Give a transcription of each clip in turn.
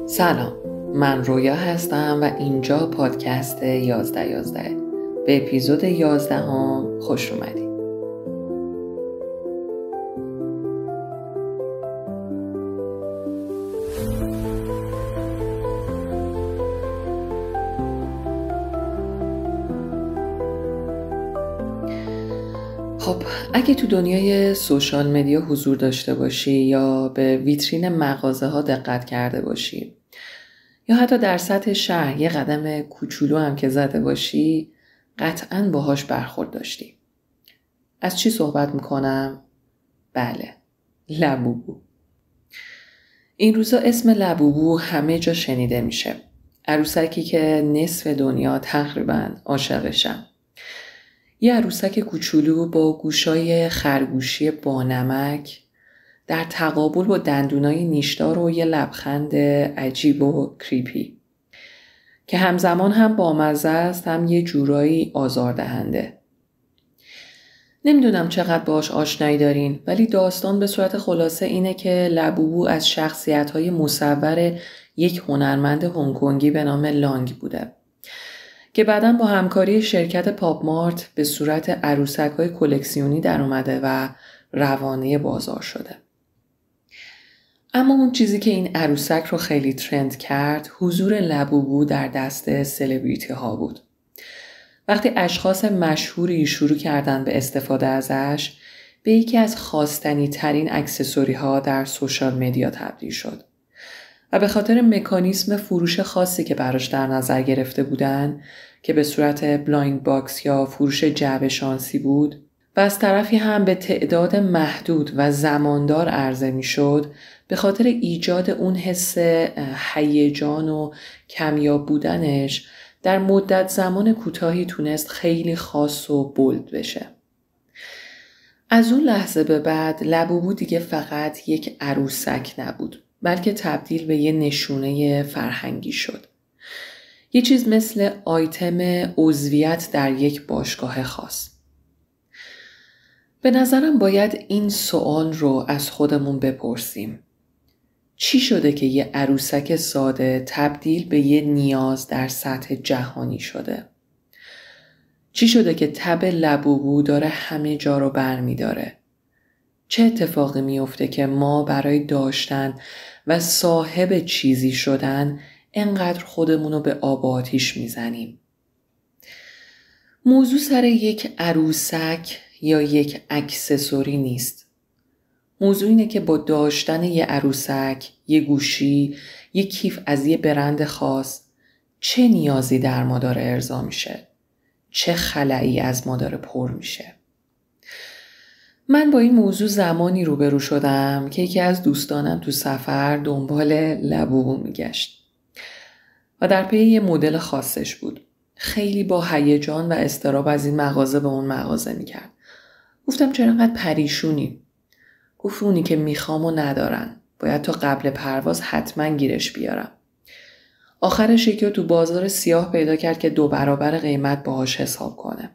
سلام، من رویا هستم و اینجا پادکست 11 به اپیزود 11 خوش اومدید. خب اگه تو دنیای سوشال مدیا حضور داشته باشی یا به ویترین مغازه ها دقت کرده باشی یا حتی در سطح شهر یه قدم کوچولو هم که زده باشی قطعاً باهاش برخورد داشتی. از چی صحبت میکنم؟ بله، لبوبو. این روزا اسم لبوبو همه جا شنیده میشه. عروسکی که نصف دنیا تقریباً عاشقشن. یه عروسک کوچولو با گوشای خرگوشی بانمک در تقابل با دندونای نیشدار و یه لبخند عجیب و کریپی که همزمان هم بامزه است هم یه جورایی آزاردهنده. نمیدونم چقدر باش آشنایی دارین، ولی داستان به صورت خلاصه اینه که لبوبو از شخصیت‌های مصور یک هنرمند هنگ‌کنگی به نام لانگ بوده که بعداً با همکاری شرکت پاپ مارت به صورت عروسک‌های کلکسیونی در اومده و روانه بازار شده. اما اون چیزی که این عروسک رو خیلی ترند کرد حضور لبوبو در دست سلبریتی ها بود. وقتی اشخاص مشهوری شروع کردن به استفاده ازش به یکی از خواستنی ترین اکسسوری ها در سوشال مدیا تبدیل شد و به خاطر مکانیسم فروش خاصی که براش در نظر گرفته بودن که به صورت بلایند باکس یا فروش جعبه شانسی بود و از طرفی هم به تعداد محدود و زماندار عرضه می شد، به خاطر ایجاد اون حس هیجان و کمیاب بودنش در مدت زمان کوتاهی تونست خیلی خاص و بولد بشه. از اون لحظه به بعد لبوبو دیگه فقط یک عروسک نبود، بلکه تبدیل به یه نشونه فرهنگی شد. یه چیز مثل آیتم عضویت در یک باشگاه خاص. به نظرم باید این سوال رو از خودمون بپرسیم. چی شده که یه عروسک ساده تبدیل به یه نیاز در سطح جهانی شده؟ چی شده که تب لبوبو داره همه جا رو برمی داره؟ چه اتفاقی میفته که ما برای داشتن و صاحب چیزی شدن انقدر خودمونو به آب و آتیش میزنیم؟ موضوع سر یک عروسک یا یک اکسسوری نیست. موضوع اینه که با داشتن یه عروسک، یه گوشی، یه کیف از یه برند خاص چه نیازی در ما داره ارضا میشه؟ چه خلایی از ما داره پر میشه؟ من با این موضوع زمانی روبرو شدم که یکی از دوستانم تو سفر دنبال لبوبو میگشت و در پی یه مدل خاصش بود. خیلی با هیجان و اضطراب از این مغازه به اون مغازه میکرد. گفتم چرا انقدر پریشونی؟ گفت اونی که میخوامو ندارن. باید تا قبل پرواز حتما گیرش بیارم. آخرش یکی رو تو بازار سیاه پیدا کرد که 2 برابر قیمت باهاش حساب کنه.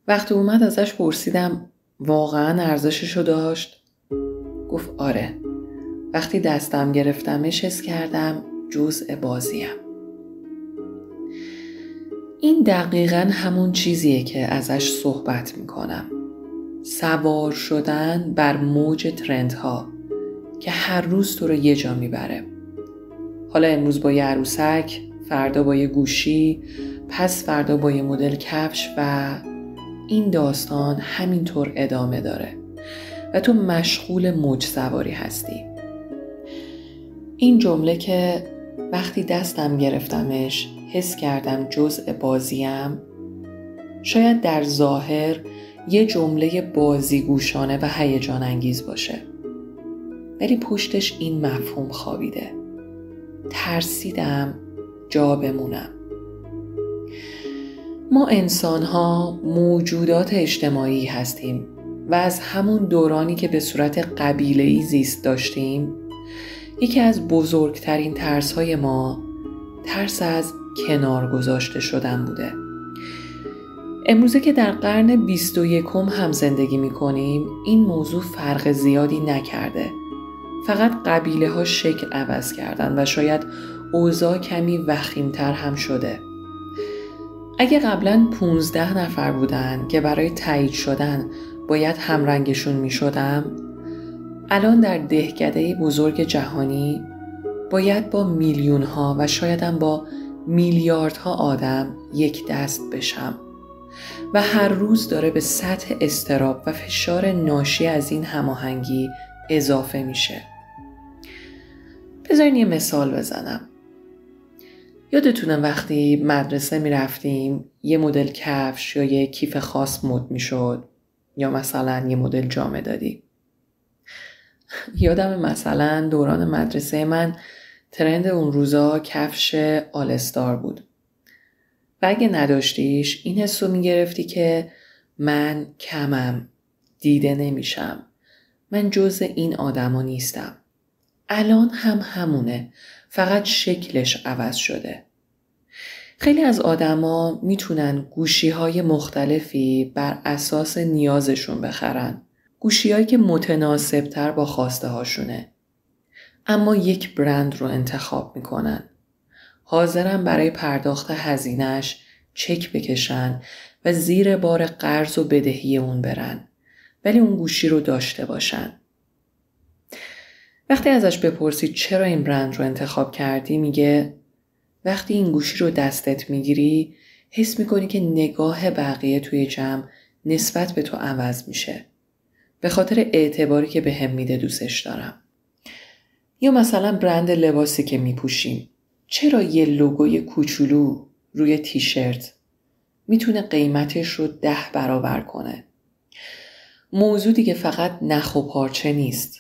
وقتی اومد ازش پرسیدم واقعا ارزششو داشت؟ گفت آره. وقتی دستم گرفتمش حس کردم جزء بازیم. این دقیقاً همون چیزیه که ازش صحبت میکنم. سوار شدن بر موج ترندها که هر روز تو رو یه جا میبره. حالا امروز با یه عروسک، فردا با یه گوشی، پس فردا با یه مدل کفش و این داستان همینطور ادامه داره و تو مشغول موج سواری هستی. این جمله که وقتی دستم گرفتمش حس کردم جزء بازیم شاید در ظاهر یه جمله بازیگوشانه و هیجان انگیز باشه، ولی پشتش این مفهوم خوابیده. ترسیدم جا بمونم. ما انسان‌ها موجودات اجتماعی هستیم و از همون دورانی که به صورت قبیله‌ای زیست داشتیم یکی از بزرگترین ترس‌های ما ترس از کنار گذاشته شدن بوده. امروزه که در قرن 21 هم زندگی می‌کنیم این موضوع فرق زیادی نکرده فقط قبیله ها شکل عوض کردن و شاید اوضاع کمی وخیمتر هم شده. اگه قبلا 15 نفر بودن که برای تایید شدن باید همرنگشون می شدم، الان در دهکده بزرگ جهانی باید با میلیون ها و شاید هم با میلیاردها آدم یک دست بشم و هر روز داره به سطح اضطراب و فشار ناشی از این هماهنگی اضافه میشه. بذارین یه مثال بزنم. یادتونه وقتی مدرسه میرفتیم یه مدل کفش یا یه کیف خاص مد میشد یا مثلا یه مدل جامه دادی؟ یادم مثلا دوران مدرسه من ترند اون روزا کفش آلستار بود و اگه نداشتیش این حس رو میگرفتی که من کمم، دیده نمیشم، من جز این آدما نیستم. الان هم همونه، فقط شکلش عوض شده. خیلی از آدما میتونن گوشی‌های مختلفی بر اساس نیازشون بخرن، گوشی‌هایی که متناسب‌تر با خواسته هاشونه، اما یک برند رو انتخاب میکنن. حاضرن برای پرداخت هزینه‌اش چک بکشن و زیر بار قرض و بدهی اون برن، ولی اون گوشی رو داشته باشن. وقتی ازش بپرسید چرا این برند رو انتخاب کردی، میگه وقتی این گوشی رو دستت میگیری حس میکنی که نگاه بقیه توی جمع نسبت به تو عوض میشه. به خاطر اعتباری که بهم میده دوستش دارم. یا مثلا برند لباسی که میپوشیم. چرا یه لوگوی کوچولو روی تیشرت میتونه قیمتش رو 10 برابر کنه؟ موضوع دیگه فقط نخ و پارچه نیست.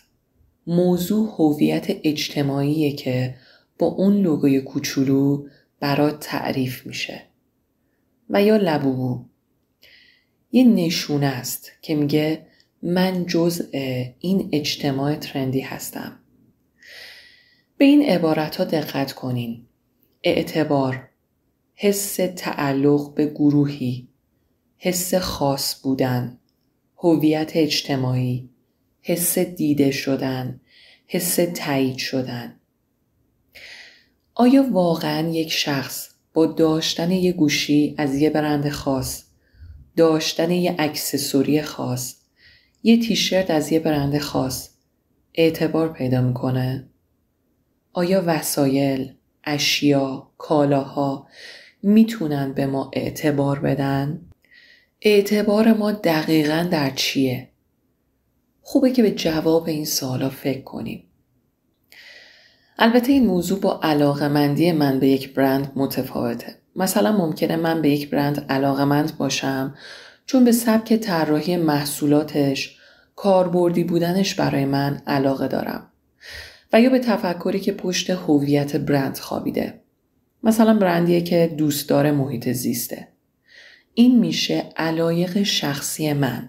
موضوع هویت اجتماعیه که با اون لوگوی کوچولو برات تعریف میشه. و یا لبوبو یه نشونه است که میگه من جزء این اجتماع ترندی هستم. به این عبارت ها دقت کنین. اعتبار، حس تعلق به گروهی، حس خاص بودن، هویت اجتماعی، حس دیده شدن، حس تایید شدن. آیا واقعاً یک شخص با داشتن یک گوشی از یک برند خاص، داشتن یک اکسسوری خاص، یک تیشرت از یک برند خاص اعتبار پیدا میکنه؟ آیا وسایل، اشیا، کالاها میتونن به ما اعتبار بدن؟ اعتبار ما دقیقاً در چیه؟ خوبه که به جواب این سوالا فکر کنیم. البته این موضوع با علاقه‌مندی من به یک برند متفاوته. مثلا ممکنه من به یک برند علاقه‌مند باشم چون به سبک طراحی محصولاتش، کاربردی بودنش برای من علاقه دارم. و یا به تفکری که پشت هویت برند خوابیده. مثلا برندیه که دوستدار محیط زیسته. این میشه علایق شخصی من.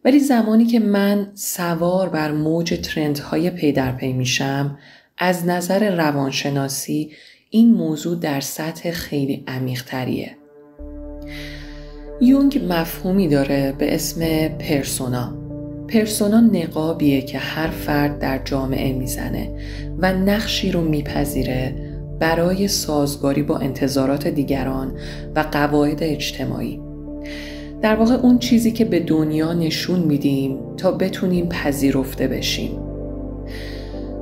ولی زمانی که من سوار بر موج ترندهای پی در پی میشم، از نظر روانشناسی این موضوع در سطح خیلی عمیق‌تریه. یونگ مفهومی داره به اسم پرسونا. پرسونا نقابیه که هر فرد در جامعه میزنه و نقشی رو میپذیره برای سازگاری با انتظارات دیگران و قواعد اجتماعی. در واقع اون چیزی که به دنیا نشون میدیم تا بتونیم پذیرفته بشیم.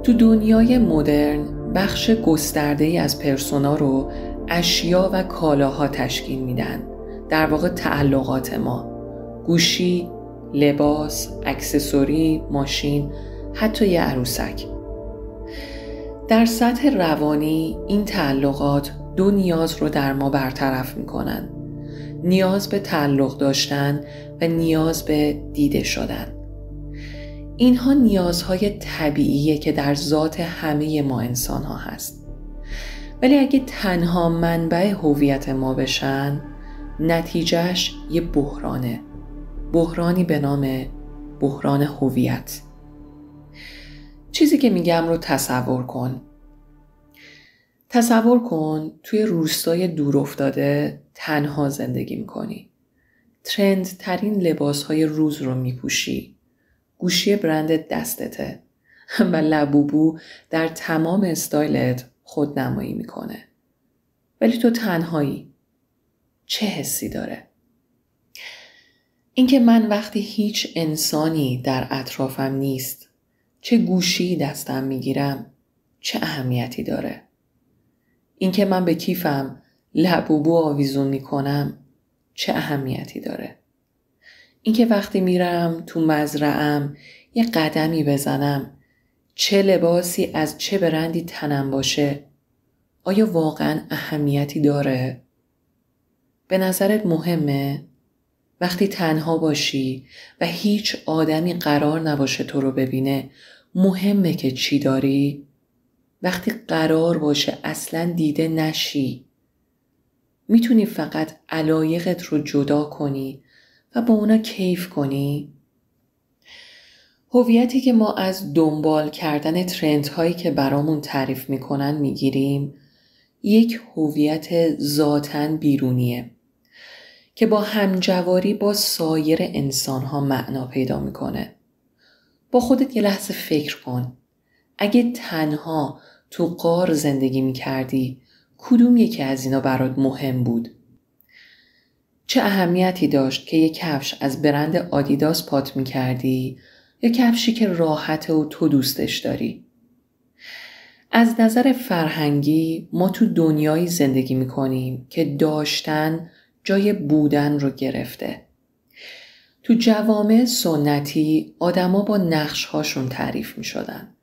تو دنیای مدرن بخش گسترده‌ای از پرسونا رو اشیا و کالاها تشکیل میدن. در واقع تعلقات ما، گوشی، لباس، اکسسوری، ماشین، حتی یه عروسک. در سطح روانی این تعلقات دو نیاز رو در ما برطرف میکنن. نیاز به تعلق داشتن و نیاز به دیده شدن. اینها نیازهای طبیعیه که در ذات همه ما انسان ها هست. ولی اگه تنها منبع هویت ما بشن، نتیجهش یه بحرانه. بحرانی به نام بحران هویت. چیزی که میگم رو تصور کن. تصور کن توی روستای دور افتاده تنها زندگی میکنی. ترند ترین لباسهای روز رو میپوشی. گوشی برند دستته. و لبوبو در تمام استایلت خودنمایی میکنه. ولی تو تنهایی. چه حسی داره؟ اینکه من وقتی هیچ انسانی در اطرافم نیست، چه گوشی دستم میگیرم، چه اهمیتی داره؟ اینکه من به کیفم لبوبو آویزون میکنم، چه اهمیتی داره؟ اینکه وقتی میرم تو مزرعه‌ام یه قدمی بزنم، چه لباسی از چه برندی تنم باشه، آیا واقعا اهمیتی داره؟ به نظرت مهمه؟ وقتی تنها باشی و هیچ آدمی قرار نباشه تو رو ببینه، مهمه که چی داری؟ وقتی قرار باشه اصلا دیده نشی، میتونی فقط علایقت رو جدا کنی و با اونا کیف کنی؟ هویتی که ما از دنبال کردن ترندهایی که برامون تعریف میکنن میگیریم، یک هویت ذاتاً بیرونیه که با همجواری با سایر انسانها معنا پیدا میکنه. با خودت یه لحظه فکر کن. اگه تنها تو غار زندگی میکردی، کدوم یکی از اینا برات مهم بود؟ چه اهمیتی داشت که یه کفش از برند آدیداس پات میکردی یا کفشی که راحته و تو دوستش داری؟ از نظر فرهنگی ما تو دنیایی زندگی میکنیم که داشتن جای بودن رو گرفته. تو جوامع سنتی آدما با نقش‌هاشون تعریف میشدن.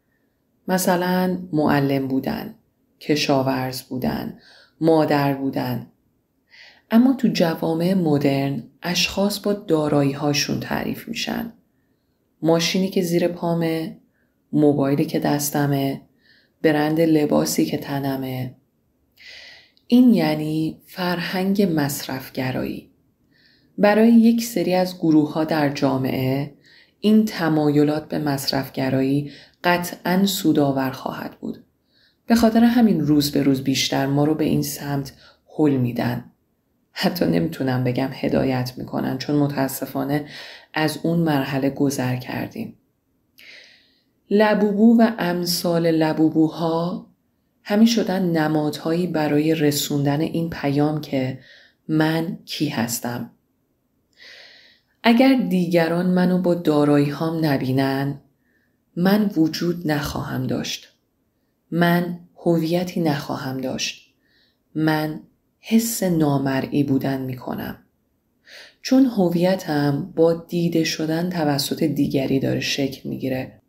مثلا معلم بودن، کشاورز بودن، مادر بودن. اما تو جوامع مدرن اشخاص با دارایی‌هاشون تعریف میشن. ماشینی که زیر پامه، موبایلی که دستمه، برند لباسی که تنمه. این یعنی فرهنگ مصرفگرایی. برای یک سری از گروه‌ها در جامعه این تمایلات به مصرفگرایی قطعاً سودآور خواهد بود. به خاطر همین روز به روز بیشتر ما رو به این سمت هل میدن. حتی نمیتونم بگم هدایت میکنن، چون متاسفانه از اون مرحله گذر کردیم. لبوبو و امثال لبوبوها همین شدن نمادهایی برای رسوندن این پیام که من کی هستم. اگر دیگران منو با دارایی هام نبینن، من وجود نخواهم داشت. من هویتی نخواهم داشت. من حس نامرئی بودن میکنم. چون هویتم با دیده شدن توسط دیگری داره شکل میگیره.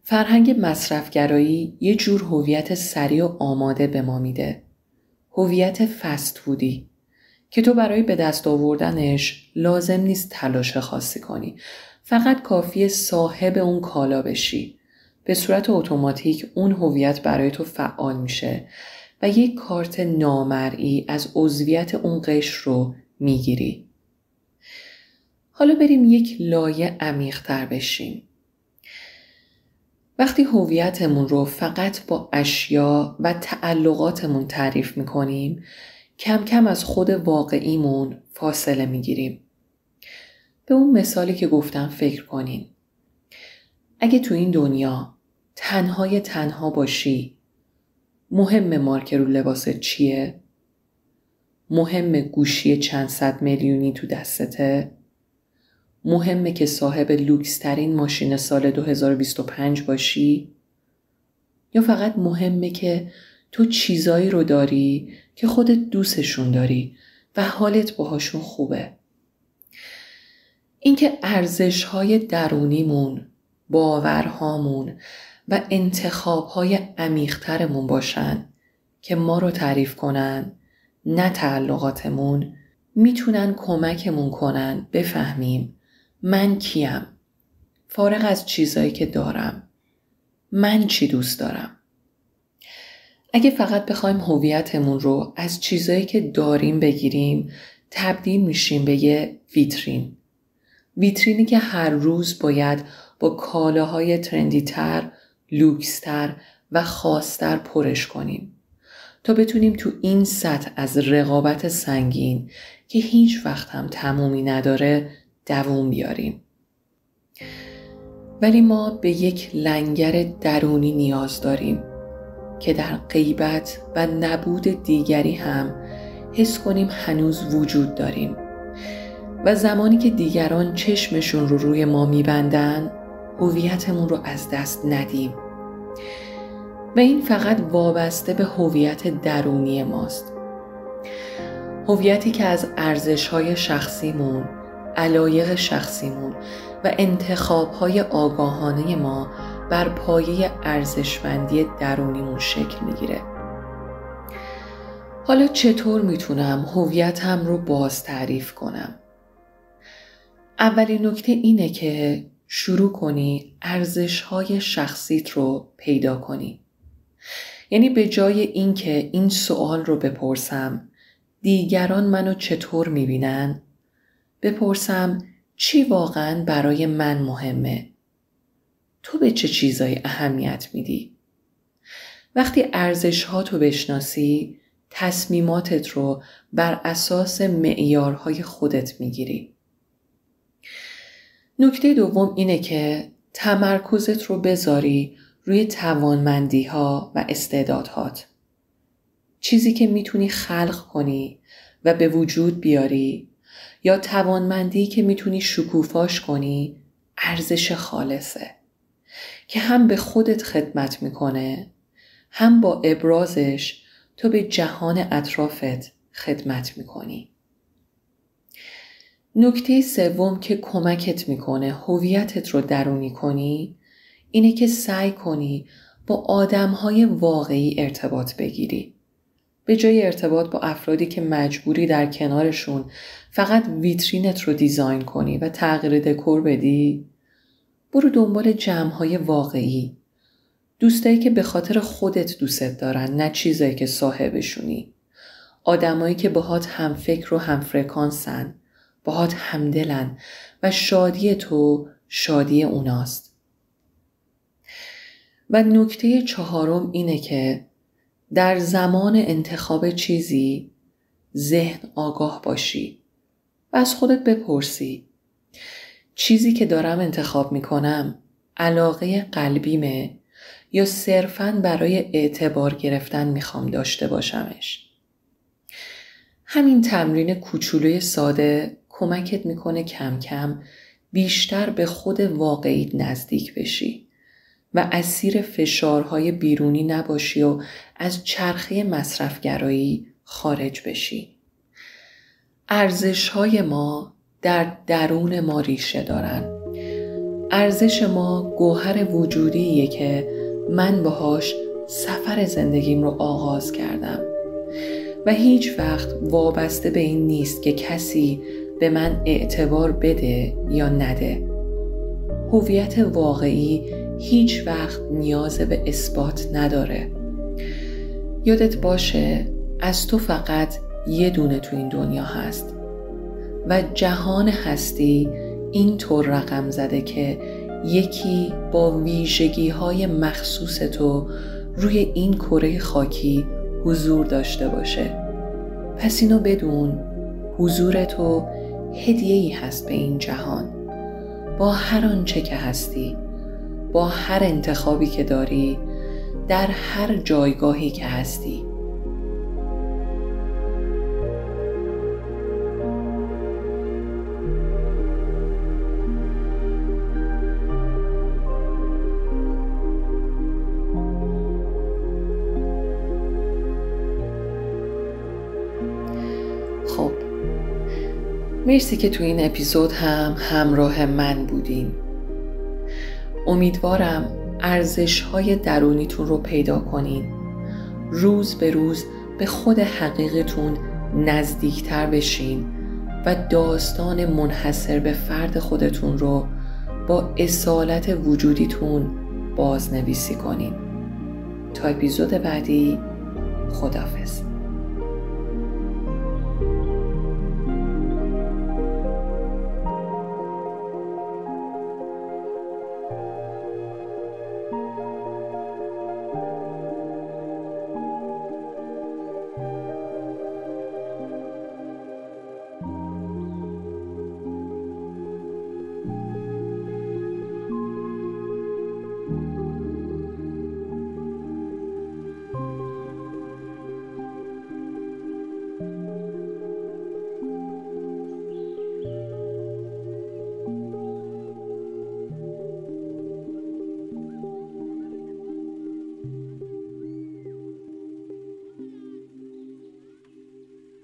فرهنگ مصرفگرایی یه جور هویت سریع و آماده به ما میده. هویت فست فودی که تو برای به دست آوردنش لازم نیست تلاش خاصی کنی. فقط کافیه صاحب اون کالا بشی. به صورت اتوماتیک اون هویت برای تو فعال میشه و یک کارت نامرئی از عضویت اون قشر رو میگیری. حالا بریم یک لایه عمیق‌تر بشیم. وقتی هویتمون رو فقط با اشیا و تعلقاتمون تعریف میکنیم، کم کم از خود واقعیمون فاصله میگیریم. به اون مثالی که گفتم فکر کنین. اگه تو این دنیا تنها باشی، مهم مارک رو لباست چیه؟ مهم گوشی چند صد میلیونی تو دستته؟ مهمه که صاحب لوکس ترین ماشین سال 2025 باشی؟ یا فقط مهمه که تو چیزایی رو داری که خودت دوستشون داری و حالت باهاشون خوبه؟ اینکه ارزش‌های درونیمون، باورهامون و انتخاب‌های عمیق‌ترمون باشن که ما رو تعریف کنن، نه تعلقاتمون، میتونن کمکمون کنن بفهمیم من کیم، فارغ از چیزایی که دارم، من چی دوست دارم. اگه فقط بخوایم هویتمون رو از چیزایی که داریم بگیریم، تبدیل میشیم به یه ویترینی که هر روز باید با کالاهای ترندی‌تر، لوکس‌تر و خاص‌تر پرش کنیم تا بتونیم تو این سطح از رقابت سنگین که هیچ وقت هم تمومی نداره دووم بیاریم. ولی ما به یک لنگر درونی نیاز داریم که در غیبت و نبود دیگری هم حس کنیم هنوز وجود داریم و زمانی که دیگران چشمشون رو روی ما میبندن هویتمون رو از دست ندیم و این فقط وابسته به هویت درونی ماست. هویتی که از ارزش‌های شخصیمون، علایق شخصیمون و انتخاب‌های آگاهانه ما بر پایه ارزشمندی درونیمون شکل میگیره. حالا چطور میتونم هویتم رو باز تعریف کنم؟ اولین نکته اینه که شروع کنی ارزش‌های شخصیت رو پیدا کنی. یعنی به جای اینکه این سوال رو بپرسم دیگران منو چطور میبینن، بپرسم چی واقعاً برای من مهمه؟ تو به چه چیزایی اهمیت میدی؟ وقتی ارزش‌هاتو بشناسی، تصمیماتت رو بر اساس معیارهای خودت میگیری. نکته دوم اینه که تمرکزت رو بذاری روی توانمندی‌ها و استعدادهات. چیزی که میتونی خلق کنی و به وجود بیاری یا توانمندی که میتونی شکوفاش کنی ارزش خالصه که هم به خودت خدمت میکنه هم با ابرازش تو به جهان اطرافت خدمت میکنی. نکته سوم که کمکت میکنه هویتت رو درونی کنی اینه که سعی کنی با آدم‌های واقعی ارتباط بگیری. به جای ارتباط با افرادی که مجبوری در کنارشون فقط ویترینت رو دیزاین کنی و تغییر دکور بدی، برو دنبال جمع‌های واقعی. دوستایی که به خاطر خودت دوستت دارن، نه چیزایی که صاحبشونی. آدمایی که باهات هم فکر و هم فرکانسن، باهات همدلن و شادی تو شادی اوناست. و نکته چهارم اینه که در زمان انتخاب چیزی ذهن آگاه باشی و از خودت بپرسی چیزی که دارم انتخاب میکنم علاقه قلبیمه یا صرفاً برای اعتبار گرفتن میخوام داشته باشمش. همین تمرین کوچولوی ساده کمکت میکنه کم کم بیشتر به خود واقعیت نزدیک بشی و اسیر فشارهای بیرونی نباشی و از چرخه مصرفگرایی خارج بشی. ارزش‌های ما در درون ما ریشه دارن. ارزش ما گوهر وجودیه که من باهاش سفر زندگیم رو آغاز کردم و هیچ وقت وابسته به این نیست که کسی به من اعتبار بده یا نده. هویت واقعی هیچ وقت نیاز به اثبات نداره. یادت باشه از تو فقط یه دونه تو این دنیا هست و جهان هستی این طور رقم زده که یکی با ویژگی‌های مخصوص تو روی این کره خاکی حضور داشته باشه. پس اینو بدون، حضور تو هدیه‌ای هست به این جهان. با هر آنچه که هستی، با هر انتخابی که داری، در هر جایگاهی که هستی. خب، مرسی که تو این اپیزود هم همراه من بودین. امیدوارم ارزش‌های درونیتون رو پیدا کنین. روز به روز به خود حقیقتون نزدیکتر بشین و داستان منحصر به فرد خودتون رو با اصالت وجودیتون بازنویسی کنین. تا اپیزود بعدی، خداحافظ.